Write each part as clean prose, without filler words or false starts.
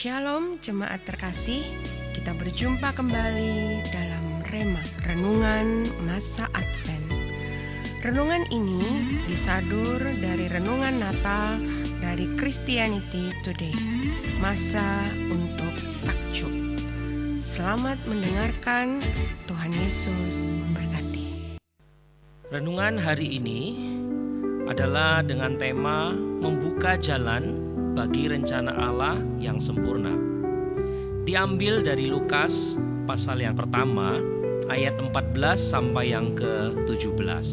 Shalom jemaat terkasih, kita berjumpa kembali dalam Rema, Renungan Masa Advent. Renungan ini disadur dari Renungan Natal dari Christianity Today, Masa untuk Takjub. Selamat mendengarkan, Tuhan Yesus memberkati. Renungan hari ini adalah dengan tema membuka jalan bagi rencana Allah yang sempurna. Diambil dari Lukas pasal yang pertama ayat 14 sampai yang ke-17.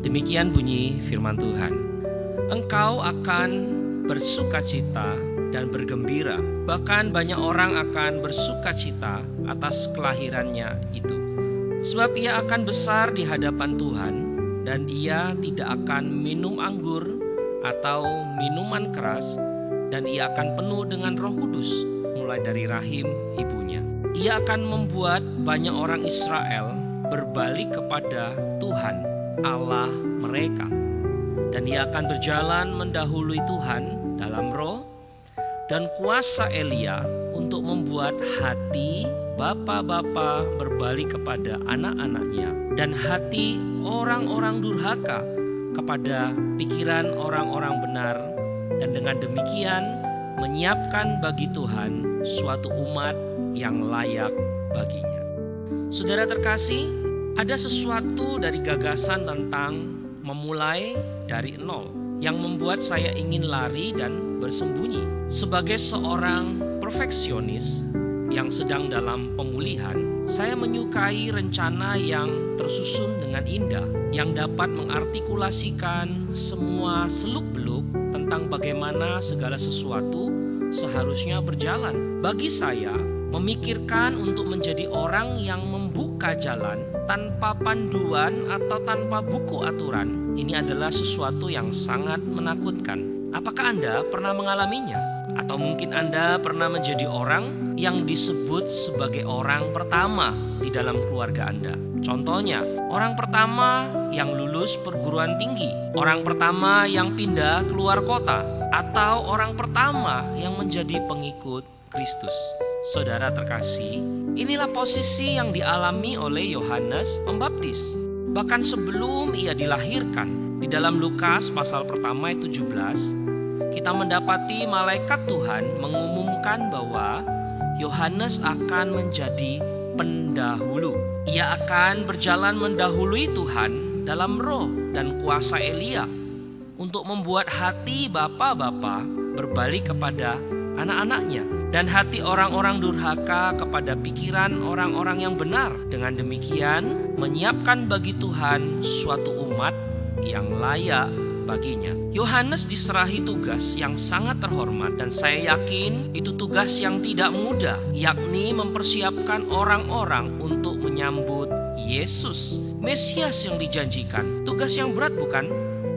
Demikian bunyi firman Tuhan. Engkau akan bersukacita dan bergembira, bahkan banyak orang akan bersukacita atas kelahirannya itu. Sebab ia akan besar di hadapan Tuhan, dan ia tidak akan minum anggur atau minuman keras, dan ia akan penuh dengan Roh Kudus mulai dari rahim ibunya. Ia akan membuat banyak orang Israel berbalik kepada Tuhan Allah mereka, dan ia akan berjalan mendahului Tuhan dalam roh dan kuasa Elia untuk membuat hati bapa-bapa berbalik kepada anak-anaknya, dan hati orang-orang durhaka kepada pikiran orang-orang benar, dan dengan demikian menyiapkan bagi Tuhan suatu umat yang layak baginya. Saudara terkasih, ada sesuatu dari gagasan tentang memulai dari nol yang membuat saya ingin lari dan bersembunyi. Sebagai seorang perfeksionis yang sedang dalam pemulihan, saya menyukai rencana yang tersusun dengan indah, yang dapat mengartikulasikan semua seluk-beluk tentang bagaimana segala sesuatu seharusnya berjalan. Bagi saya, memikirkan untuk menjadi orang yang membuka jalan tanpa panduan atau tanpa buku aturan, ini adalah sesuatu yang sangat menakutkan. Apakah Anda pernah mengalaminya? Atau mungkin Anda pernah menjadi orang yang disebut sebagai orang pertama di dalam keluarga Anda. Contohnya, orang pertama yang lulus perguruan tinggi, orang pertama yang pindah keluar kota, atau orang pertama yang menjadi pengikut Kristus. Saudara terkasih, inilah posisi yang dialami oleh Yohanes Pembaptis. Bahkan sebelum ia dilahirkan, di dalam Lukas pasal pertama ayat 17, kita mendapati malaikat Tuhan mengumumkan bahwa Yohanes akan menjadi pendahulu. Ia akan berjalan mendahului Tuhan dalam roh dan kuasa Elia untuk membuat hati bapa-bapa berbalik kepada anak-anaknya, dan hati orang-orang durhaka kepada pikiran orang-orang yang benar. Dengan demikian menyiapkan bagi Tuhan suatu umat yang layak baginya. Yohanes diserahi tugas yang sangat terhormat, dan saya yakin itu tugas yang tidak mudah, yakni mempersiapkan orang-orang untuk menyambut Yesus, Mesias yang dijanjikan. Tugas yang berat, bukan?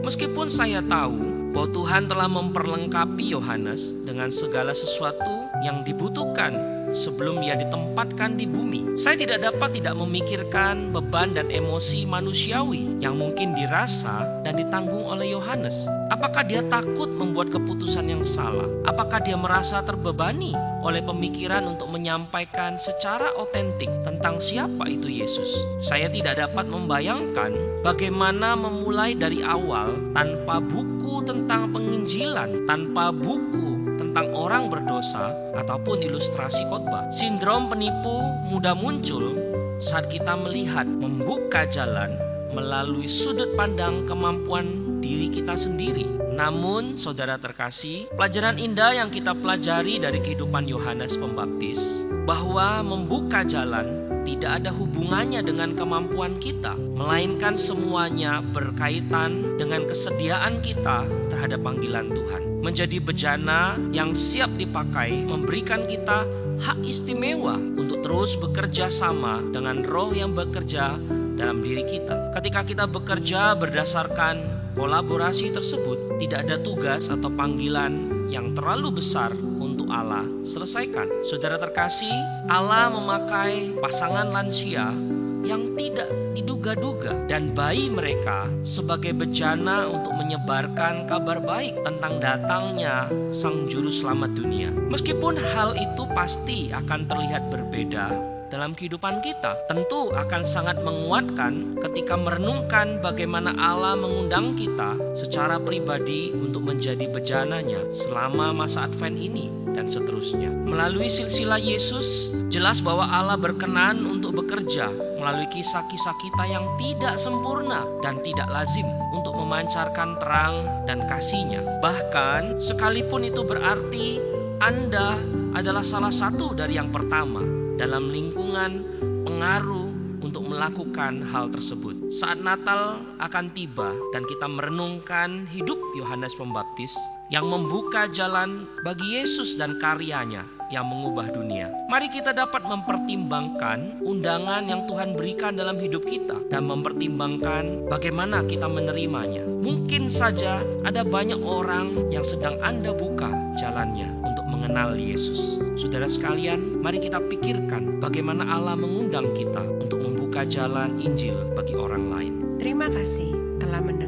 Meskipun saya tahu bahwa Tuhan telah memperlengkapi Yohanes dengan segala sesuatu yang dibutuhkan sebelum ia ditempatkan di bumi, saya tidak dapat tidak memikirkan beban dan emosi manusiawi yang mungkin dirasa dan ditanggung oleh Yohanes. Apakah dia takut membuat keputusan yang salah? Apakah dia merasa terbebani oleh pemikiran untuk menyampaikan secara otentik tentang siapa itu Yesus? Saya tidak dapat membayangkan bagaimana memulai dari awal tanpa buku tentang penginjilan, tanpa buku tentang orang berdosa ataupun ilustrasi khotbah. Sindrom penipu mudah muncul saat kita melihat membuka jalan melalui sudut pandang kemampuan diri kita sendiri. Namun, saudara terkasih, pelajaran indah yang kita pelajari dari kehidupan Yohanes Pembaptis, bahwa membuka jalan tidak ada hubungannya dengan kemampuan kita, melainkan semuanya berkaitan dengan kesediaan kita terhadap panggilan Tuhan. Menjadi bejana yang siap dipakai memberikan kita hak istimewa untuk terus bekerja sama dengan roh yang bekerja dalam diri kita. Ketika kita bekerja berdasarkan kolaborasi tersebut, tidak ada tugas atau panggilan yang terlalu besar untuk Allah selesaikan. Saudara terkasih, Allah memakai pasangan lansia yang tidak diduga-duga, dan bayi mereka sebagai bejana untuk menyebarkan kabar baik tentang datangnya Sang Juru Selamat dunia. Meskipun hal itu pasti akan terlihat berbeda dalam kehidupan kita, tentu akan sangat menguatkan ketika merenungkan bagaimana Allah mengundang kita secara pribadi untuk menjadi bejananya selama masa Advent ini dan seterusnya. Melalui silsilah Yesus, jelas bahwa Allah berkenan untuk bekerja melalui kisah-kisah kita yang tidak sempurna dan tidak lazim untuk memancarkan terang dan kasih-Nya. Bahkan sekalipun itu berarti Anda adalah salah satu dari yang pertama dalam lingkungan pengaruh untuk melakukan hal tersebut. Saat Natal akan tiba dan kita merenungkan hidup Yohanes Pembaptis yang membuka jalan bagi Yesus dan karyanya yang mengubah dunia. Mari kita dapat mempertimbangkan undangan yang Tuhan berikan dalam hidup kita dan mempertimbangkan bagaimana kita menerimanya. Mungkin saja ada banyak orang yang sedang Anda buka jalannya untuk mengenal Yesus. Saudara sekalian, mari kita pikirkan bagaimana Allah mengundang kita untuk membuka jalan Injil bagi orang lain. Terima kasih telah mendengarkan